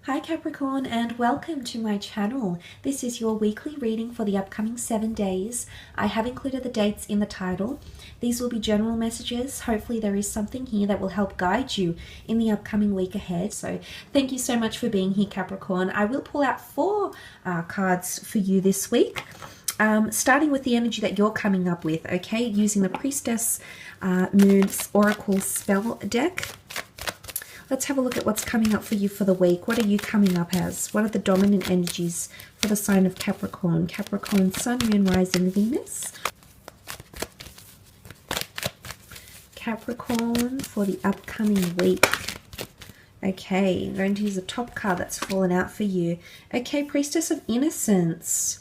Hi Capricorn, and welcome to my channel. This is your weekly reading for the upcoming 7 days. I have included the dates in the title. These will be general messages. Hopefully there is something here that will help guide you in the upcoming week ahead. So thank you so much for being here, Capricorn. I will pull out four cards for you this week. Starting with the energy that you're coming up with, okay? Using the Priestess Moon's Oracle Spell deck. Let's have a look at what's coming up for you for the week. What are you coming up as? What are the dominant energies for the sign of Capricorn? Capricorn, Sun, Moon, Rising, Venus. Capricorn for the upcoming week. Okay, I'm going to use the top card that's fallen out for you. Okay, Priestess of Innocence.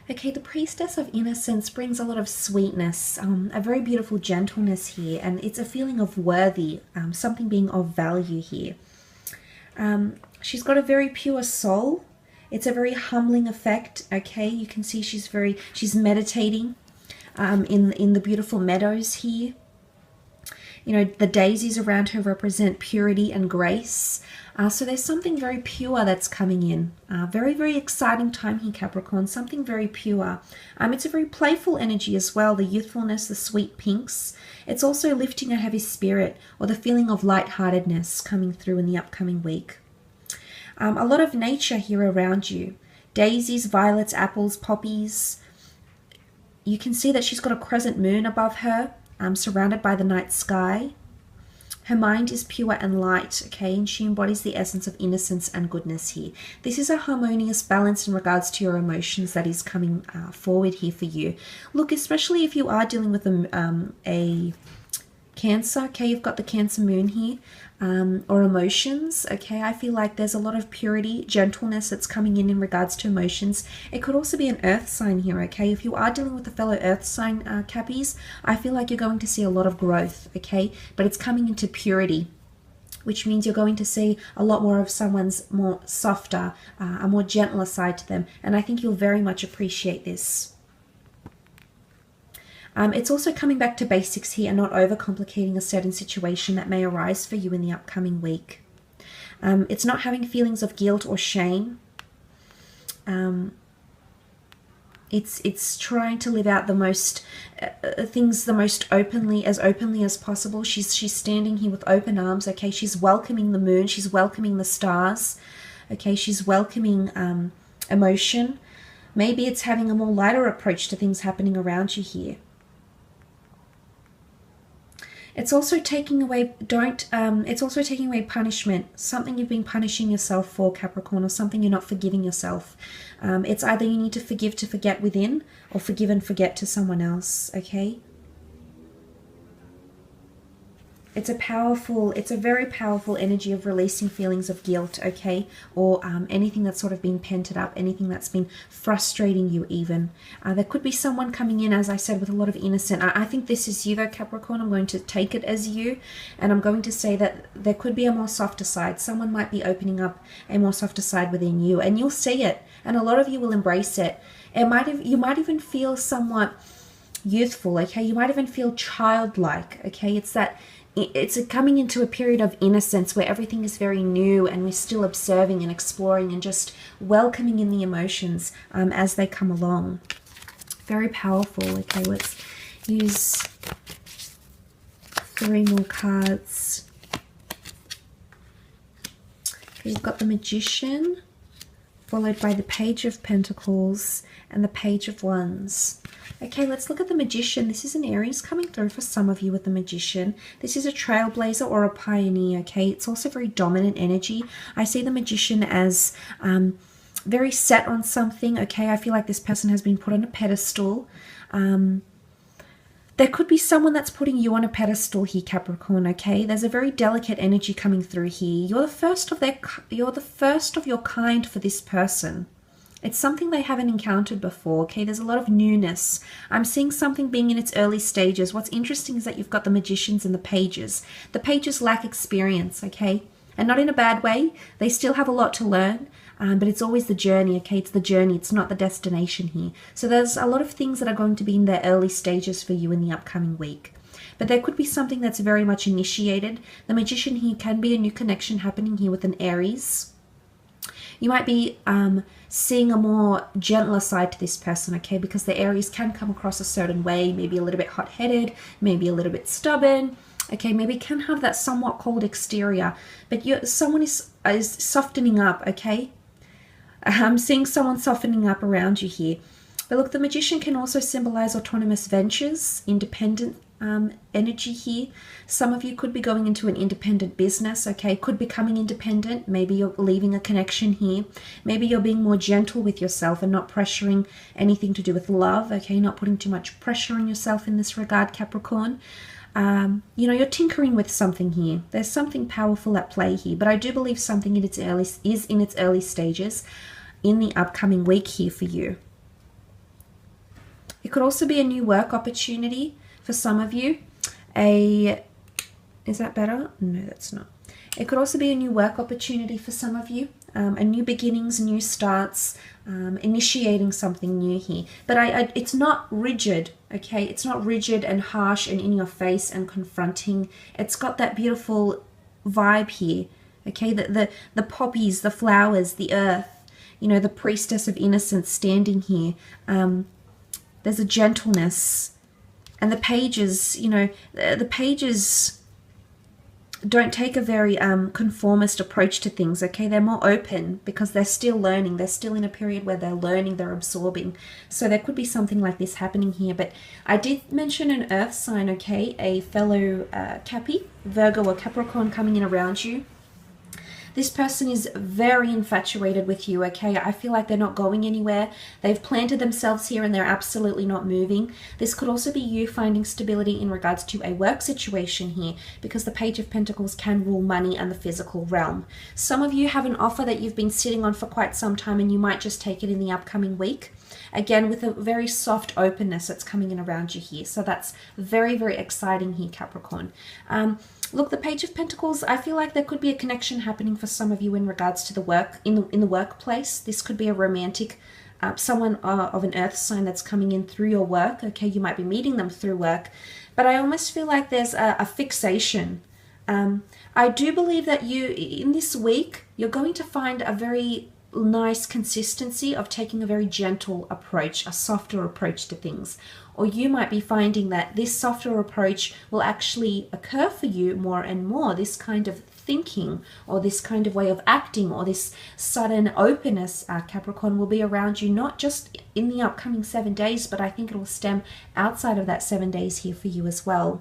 Okay, the Priestess of Innocence brings a lot of sweetness, a very beautiful gentleness here, and it's a feeling of worthy, something being of value here. She's got a very pure soul. It's a very humbling effect, okay? You can see she's meditating in the beautiful meadows here. You know, the daisies around her represent purity and grace. So there's something very pure that's coming in. Very, very exciting time here, Capricorn. Something very pure. It's a very playful energy as well. The youthfulness, the sweet pinks. It's also lifting a heavy spirit or the feeling of lightheartedness coming through in the upcoming week. A lot of nature here around you. Daisies, violets, apples, poppies. You can see that she's got a crescent moon above her. Surrounded by the night sky. Her mind is pure and light, okay, and she embodies the essence of innocence and goodness here. This is a harmonious balance in regards to your emotions that is coming forward here for you. Look, especially if you are dealing with a Cancer, okay, you've got the Cancer moon here, or emotions, okay, I feel like there's a lot of purity, gentleness that's coming in regards to emotions. It could also be an earth sign here, okay, if you are dealing with a fellow earth sign, Cappies, I feel like you're going to see a lot of growth, okay, but it's coming into purity, which means you're going to see a lot more of someone's more softer, a more gentler side to them, and I think you'll very much appreciate this. It's also coming back to basics here and not overcomplicating a certain situation that may arise for you in the upcoming week. It's not having feelings of guilt or shame. It's trying to live out the most things the most openly as possible. She's standing here with open arms. Okay, she's welcoming the moon. She's welcoming the stars. Okay, she's welcoming emotion. Maybe it's having a more lighter approach to things happening around you here. It's also taking away, it's also taking away punishment, something you've been punishing yourself for, Capricorn, or something you're not forgiving yourself. It's either you need to forgive to forget within, or forgive and forget to someone else, okay? It's a very powerful energy of releasing feelings of guilt, okay? Or anything that's sort of been pented up, anything that's been frustrating you even. There could be someone coming in, as I said, with a lot of innocence. I think this is you though, Capricorn. I'm going to take it as you. And I'm going to say that there could be a more softer side. Someone might be opening up a more softer side within you. And you'll see it. And a lot of you will embrace it. You might even feel somewhat youthful, okay? You might even feel childlike, okay? It's coming into a period of innocence where everything is very new and we're still observing and exploring and just welcoming in the emotions as they come along. Very powerful. Okay, let's use 3 more cards. Okay, you've got the Magician, followed by the Page of Pentacles and the Page of Wands. Okay, let's look at the Magician. This is an Aries coming through for some of you with the Magician. This is a trailblazer or a pioneer, okay? It's also very dominant energy. I see the Magician as very set on something, okay? I feel like this person has been put on a pedestal. There could be someone that's putting you on a pedestal here, Capricorn, okay? There's a very delicate energy coming through here. You're the first of your kind for this person. It's something they haven't encountered before, okay? There's a lot of newness. I'm seeing something being in its early stages. What's interesting is that you've got the Magicians and the Pages. The Pages lack experience, okay? And not in a bad way. They still have a lot to learn, but it's always the journey, okay? It's the journey. It's not the destination here. So there's a lot of things that are going to be in their early stages for you in the upcoming week. but there could be something that's very much initiated. The Magician here can be a new connection happening here with an Aries. You might be seeing a more gentler side to this person, okay? Because the Aries can come across a certain way, maybe a little bit hot-headed, maybe a little bit stubborn, okay? Maybe can have that somewhat cold exterior, but someone is softening up, okay? I'm seeing someone softening up around you here. But look, the Magician can also symbolize autonomous ventures, independent energy here. Some of you could be going into an independent business, okay? Could be becoming independent. Maybe you're leaving a connection here. Maybe you're being more gentle with yourself and not pressuring anything to do with love, okay? Not putting too much pressure on yourself in this regard, Capricorn. You know, you're tinkering with something here. There's something powerful at play here, but I do believe something is in its early stages in the upcoming week here for you. It could also be a new work opportunity for some of you. Is that better? No, that's not. It could also be a new work opportunity for some of you. A new beginnings, new starts, initiating something new here. But it's not rigid, okay? It's not rigid and harsh and in your face and confronting. It's got that beautiful vibe here, okay? The poppies, the flowers, the earth, you know, the Priestess of Innocence standing here. There's a gentleness. And the pages, you know, the pages don't take a very conformist approach to things, okay? They're more open because they're still learning. They're still in a period where they're learning, they're absorbing. So there could be something like this happening here. But I did mention an earth sign, okay? A fellow Cappy, Virgo or Capricorn coming in around you. This person is very infatuated with you, okay? I feel like they're not going anywhere. They've planted themselves here and they're absolutely not moving. This could also be you finding stability in regards to a work situation here, because the Page of Pentacles can rule money and the physical realm. Some of you have an offer that you've been sitting on for quite some time and you might just take it in the upcoming week. Again, with a very soft openness that's coming in around you here. So that's very, very exciting here, Capricorn. Look, the Page of Pentacles, I feel like there could be a connection happening for some of you in regards to the work, in the workplace. This could be a romantic, someone of an earth sign that's coming in through your work. Okay, you might be meeting them through work. But I almost feel like there's a fixation. I do believe that in this week, you're going to find a very nice consistency of taking a very gentle approach, a softer approach to things. Or you might be finding that this softer approach will actually occur for you more and more. This kind of thinking or this kind of way of acting or this sudden openness, Capricorn, will be around you, not just in the upcoming 7 days, but I think it will stem outside of that 7 days here for you as well.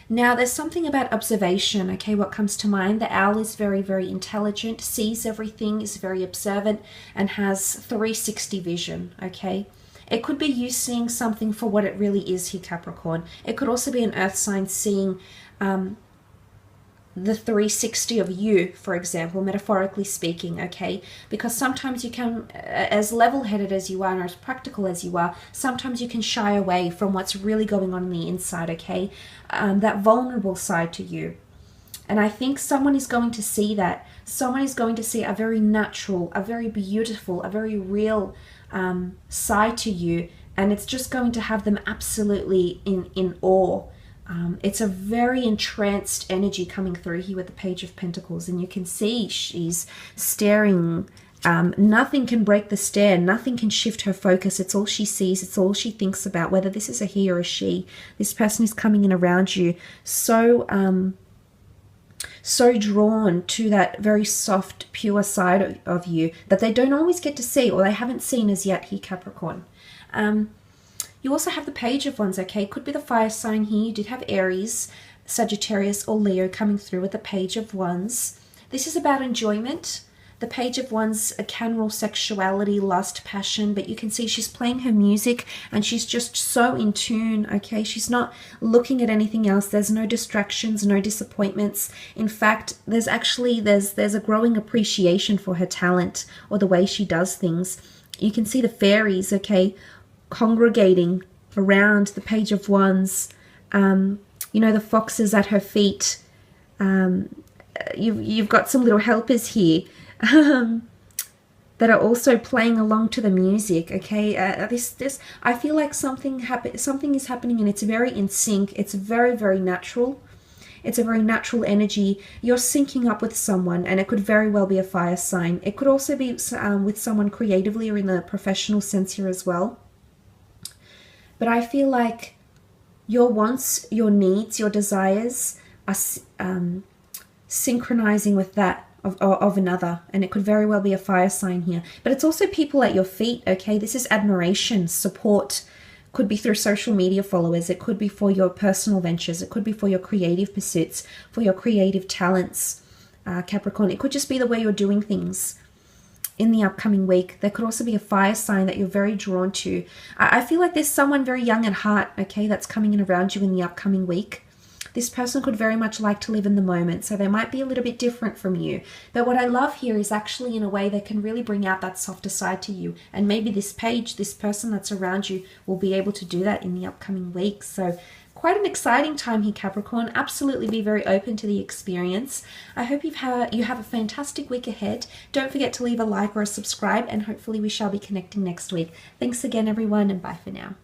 Now, there's something about observation, okay, what comes to mind. The owl is very, very intelligent, sees everything, is very observant, and has 360 vision, okay? It could be you seeing something for what it really is here, Capricorn. It could also be an earth sign seeing the 360 of you, for example, metaphorically speaking, okay? Because sometimes you can, as level-headed as you are and as practical as you are, sometimes you can shy away from what's really going on the inside, okay? That vulnerable side to you. And I think someone is going to see that. Someone is going to see a very natural, a very beautiful, a very real side to you. And it's just going to have them absolutely in awe. It's a very entranced energy coming through here with the Page of Pentacles. And you can see she's staring. Nothing can break the stare. Nothing can shift her focus. It's all she sees. It's all she thinks about, whether this is a he or a she. This person is coming in around you so drawn to that very soft, pure side of you that they don't always get to see, or they haven't seen as yet here, Capricorn. You also have the Page of Wands, okay? Could be the fire sign here. You did have Aries, Sagittarius, or Leo coming through with the Page of Wands. This is about enjoyment. The Page of Wands can rule sexuality, lust, passion, but you can see she's playing her music and she's just so in tune, okay? She's not looking at anything else. There's no distractions, no disappointments. In fact, there's a growing appreciation for her talent or the way she does things. You can see the fairies, okay, congregating around the Page of Wands. You know, the foxes at her feet. You've got some little helpers here. that are also playing along to the music. Okay, I feel like something is happening, and it's very in sync. It's very, very natural. It's a very natural energy. You're syncing up with someone, and it could very well be a fire sign. It could also be with someone creatively or in the professional sense here as well. But I feel like your wants, your needs, your desires are synchronizing with that of another, and it could very well be a fire sign here. But it's also people at your feet. Okay, this is admiration, support. Could be through social media followers. It could be for your personal ventures. It could be for your creative pursuits, for your creative talents, Capricorn. It could just be the way you're doing things in the upcoming week. There could also be a fire sign that you're very drawn to. I feel like there's someone very young at heart, okay, that's coming in around you in the upcoming week. This person could very much like to live in the moment, so they might be a little bit different from you. But what I love here is actually in a way they can really bring out that softer side to you. And maybe this person that's around you will be able to do that in the upcoming weeks. So quite an exciting time here, Capricorn. Absolutely be very open to the experience. I hope you have a fantastic week ahead. Don't forget to leave a like or a subscribe, and hopefully we shall be connecting next week. Thanks again, everyone, and bye for now.